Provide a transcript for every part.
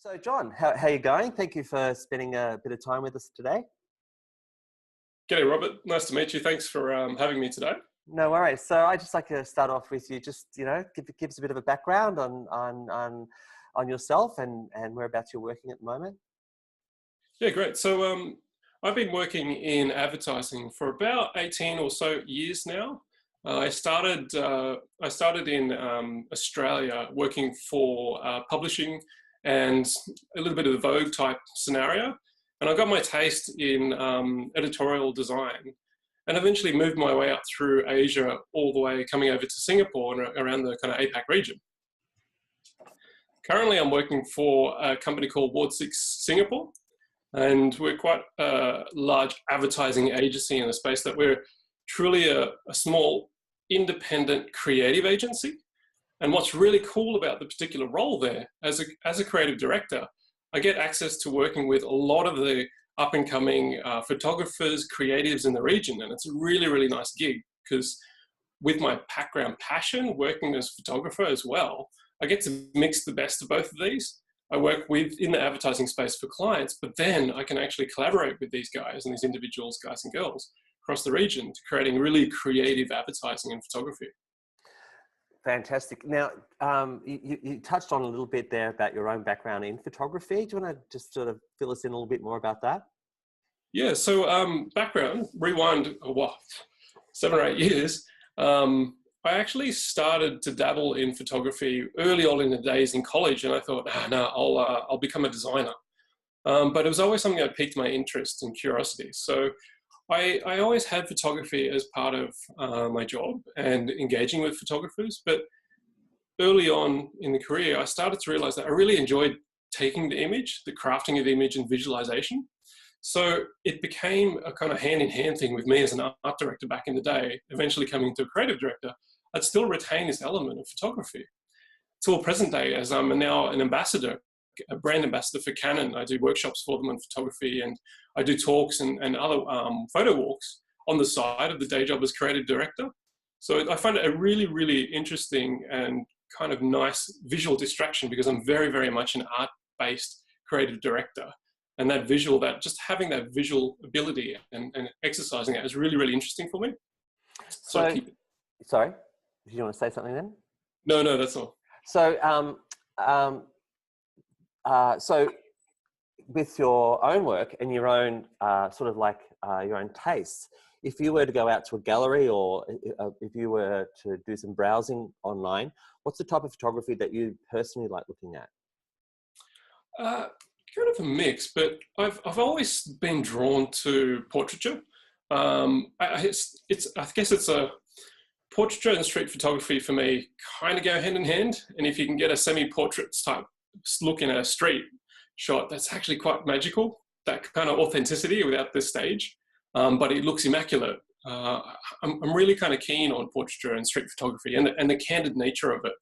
So John, how you going? Thank you for spending a bit of time with us today. G'day, Robert. Nice to meet you. Thanks for having me today. No worries. So I just like to start off with you, just give us a bit of a background on yourself and whereabouts you're working at the moment. Yeah, great. So I've been working in advertising for about 18 or so years now. I started in Australia working for publishing and a little bit of the Vogue type scenario. And I got my taste in editorial design and eventually moved my way up through Asia, all the way coming over to Singapore and around the kind of APAC region. Currently, I'm working for a company called Ward 6 Singapore, and we're quite a large advertising agency in the space that we're truly a small independent creative agency. And what's really cool about the particular role there, as a creative director, I get access to working with a lot of the up-and-coming photographers, creatives in the region. And it's a really, really nice gig because with my background passion, working as a photographer as well, I get to mix the best of both of these. I work in the advertising space for clients, but then I can actually collaborate with these guys and these individuals, guys and girls, across the region to creating really creative advertising and photography. Fantastic. Now, you touched on a little bit there about your own background in photography. Do you want to just sort of fill us in a little bit more about that? Yeah, so background, rewind, 7 or 8 years. I actually started to dabble in photography early on in the days in college, and I thought, I'll become a designer. But it was always something that piqued my interest and curiosity. So I always had photography as part of my job and engaging with photographers. But early on in the career, I started to realize that I really enjoyed taking the image, the crafting of the image and visualization. So it became a kind of hand-in-hand thing with me as an art director back in the day, eventually coming to a creative director. I'd still retain this element of photography. Till present day, as I'm now an ambassador, a brand ambassador for Canon. I do workshops for them on photography, and I do talks and other photo walks on the side of the day job as creative director. So I find it a really, really interesting and kind of nice visual distraction because I'm very, very much an art-based creative director. And that visual, that just having that visual ability and exercising it is really, really interesting for me. So sorry, did you want to say something then? No, that's all. So, so with your own work and your own your own tastes, if you were to go out to a gallery or if you were to do some browsing online, what's the type of photography that you personally like looking at? Kind of a mix, but I've always been drawn to portraiture. I guess it's a portraiture and street photography for me kind of go hand in hand. And if you can get a semi-portrait type look in a street shot, that's actually quite magical, that kind of authenticity without the stage, but it looks immaculate. I'm really kind of keen on portraiture and street photography and the candid nature of it.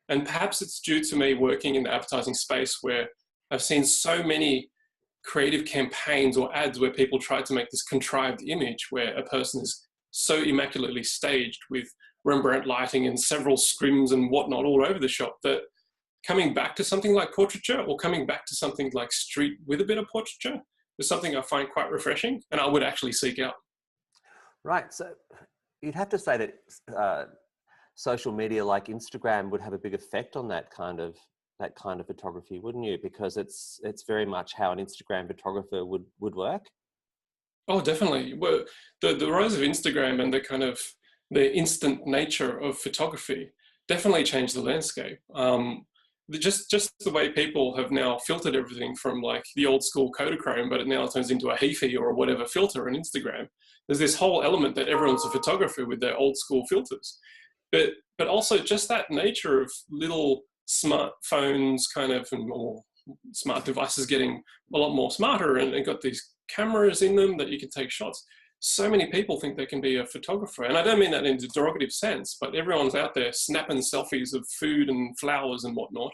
And perhaps it's due to me working in the advertising space where I've seen so many creative campaigns or ads where people try to make this contrived image where a person is so immaculately staged with Rembrandt lighting and several scrims and whatnot all over the shop that coming back to something like portraiture or coming back to something like street with a bit of portraiture is something I find quite refreshing and I would actually seek out. Right. So you'd have to say that social media like Instagram would have a big effect on that kind of photography, wouldn't you? Because it's very much how an Instagram photographer would work. Oh, definitely. Well, the rise of Instagram and the instant nature of photography definitely changed the landscape. Just the way people have now filtered everything from like the old school Kodachrome, but it now turns into a Hefe or whatever filter on Instagram. There's this whole element that everyone's a photographer with their old school filters, but also just that nature of little smartphones and more smart devices getting a lot more smarter and got these cameras in them that you can take shots. So many people think they can be a photographer. And I don't mean that in a derogative sense, but everyone's out there snapping selfies of food and flowers and whatnot,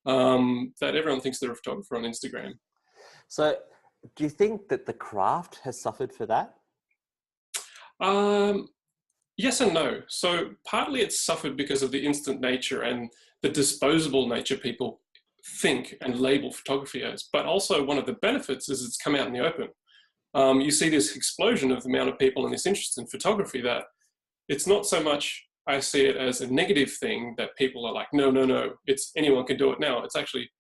that everyone thinks they're a photographer on Instagram. So do you think that the craft has suffered for that? Yes and no. So partly it's suffered because of the instant nature and the disposable nature people think and label photography as. But also one of the benefits is it's come out in the open. You see this explosion of the amount of people and this interest in photography that it's not so much I see it as a negative thing that people are like, no, no, no, it's anyone can do it now. It's actually,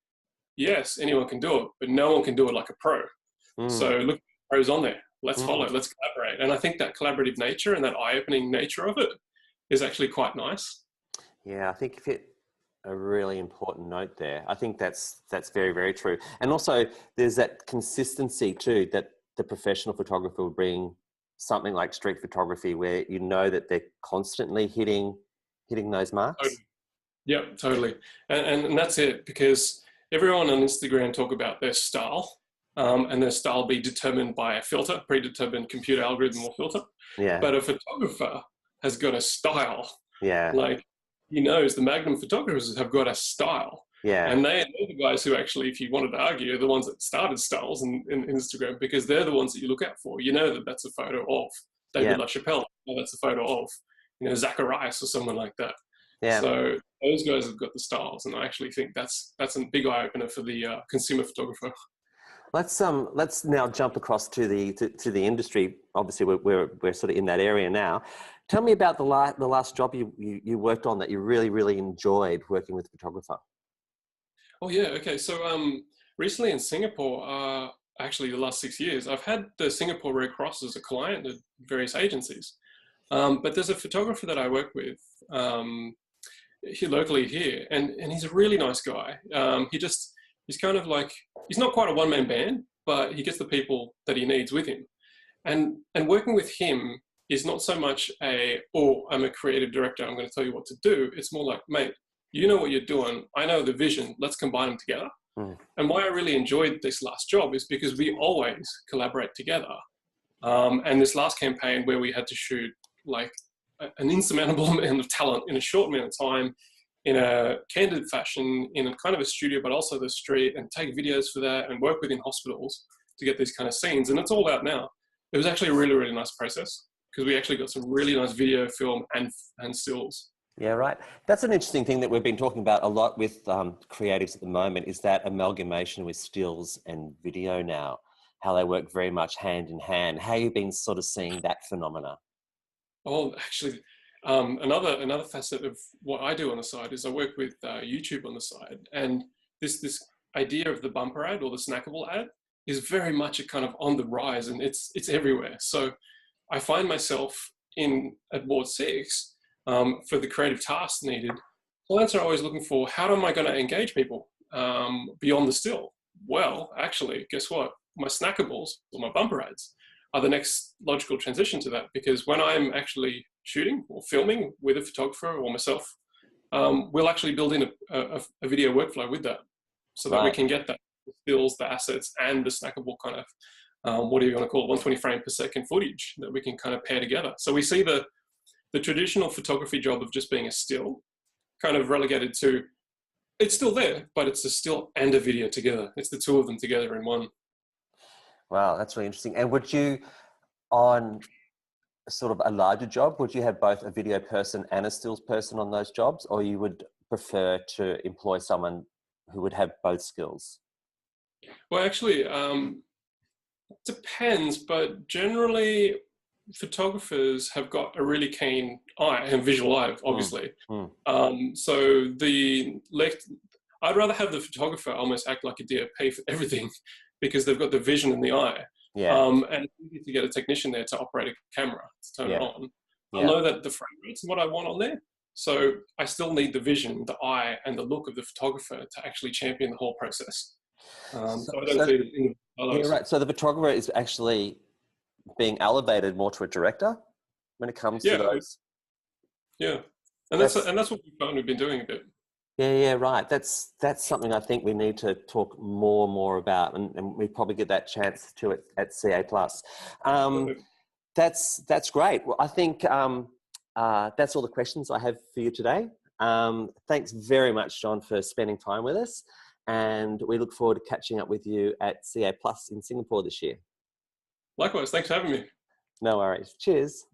yes, anyone can do it, but no one can do it like a pro. So look at the pros on there. Let's follow, let's collaborate. And I think that collaborative nature and that eye-opening nature of it is actually quite nice. Yeah, I think you've hit a really important note there. I think that's very, very true. And also there's that consistency too, that the professional photographer will bring something like street photography where you know that they're constantly hitting those marks. Totally. Yep, totally. And that's it, because everyone on Instagram talk about their style, and their style be determined by a filter, predetermined computer algorithm or filter. Yeah. But a photographer has got a style. Yeah. Like, he knows the Magnum photographers have got a style. Yeah. And they're the guys who actually, if you wanted to argue, are the ones that started styles in Instagram, because they're the ones that you look out for. You know that that's a photo of David LaChapelle. Or that's a photo of, Zacharias or someone like that. Yeah. So those guys have got the styles, and I actually think that's a big eye opener for the consumer photographer. Let's now jump across to the industry. Obviously, we're sort of in that area now. Tell me about the last job you worked on that you really enjoyed working with a photographer. Oh yeah, okay. So recently in Singapore, actually the last 6 years, I've had the Singapore Red Cross as a client at various agencies. But there's a photographer that I work with locally here, and he's a really nice guy. He's kind of like, he's not quite a one-man band, but he gets the people that he needs with him. And working with him is not so much I'm a creative director, I'm going to tell you what to do. It's more like, mate, you know what you're doing, I know the vision, let's combine them together. And why I really enjoyed this last job is because we always collaborate together. And this last campaign where we had to shoot like an insurmountable amount of talent in a short amount of time, in a candid fashion, in a kind of a studio, but also the street, and take videos for that and work within hospitals to get these kind of scenes. And it's all out now. It was actually a really nice process, because we actually got some really nice video, film, and stills. Yeah, right. That's an interesting thing that we've been talking about a lot with creatives at the moment, is that amalgamation with stills and video now, how they work very much hand in hand. How you've been sort of seeing that phenomena? Oh, actually, another facet of what I do on the side is I work with YouTube on the side, and this idea of the bumper ad or the snackable ad is very much a kind of on the rise, and it's everywhere. So I find myself at board 6 for the creative tasks needed. Clients are always looking for, how am I going to engage people beyond the still? Well, actually, guess what? My snackables or my bumper ads are the next logical transition to that, because when I'm actually shooting or filming with a photographer or myself, we'll actually build in a video workflow with that, so that we can get that, the stills, the assets, and the snackable kind of, what do you want to call it, 120 frame per second footage that we can kind of pair together. So we see the traditional photography job of just being a still kind of relegated to, it's still there, but it's a still and a video together. It's the two of them together in one. Wow, that's really interesting. And would you, on sort of a larger job, would you have both a video person and a stills person on those jobs, or you would prefer to employ someone who would have both skills? Well, actually, depends, but generally photographers have got a really keen eye and visual eye, obviously. So I'd rather have the photographer almost act like a DOP for everything, because they've got the vision and the eye. And it's easy to get a technician there to operate a camera, to turn it on. I know that the frame rate's what I want on there. So I still need the vision, the eye, and the look of the photographer to actually champion the whole process. So I don't see it in the right. So the photographer is actually being elevated more to a director when it comes to those. Yeah. And that's what we've been doing a bit. Yeah, right. That's something I think we need to talk more about, and we probably get that chance to it at CA+. That's great. Well, I think that's all the questions I have for you today. Thanks very much, John, for spending time with us, and we look forward to catching up with you at CA+ in Singapore this year. Likewise. Thanks for having me. No worries. Cheers.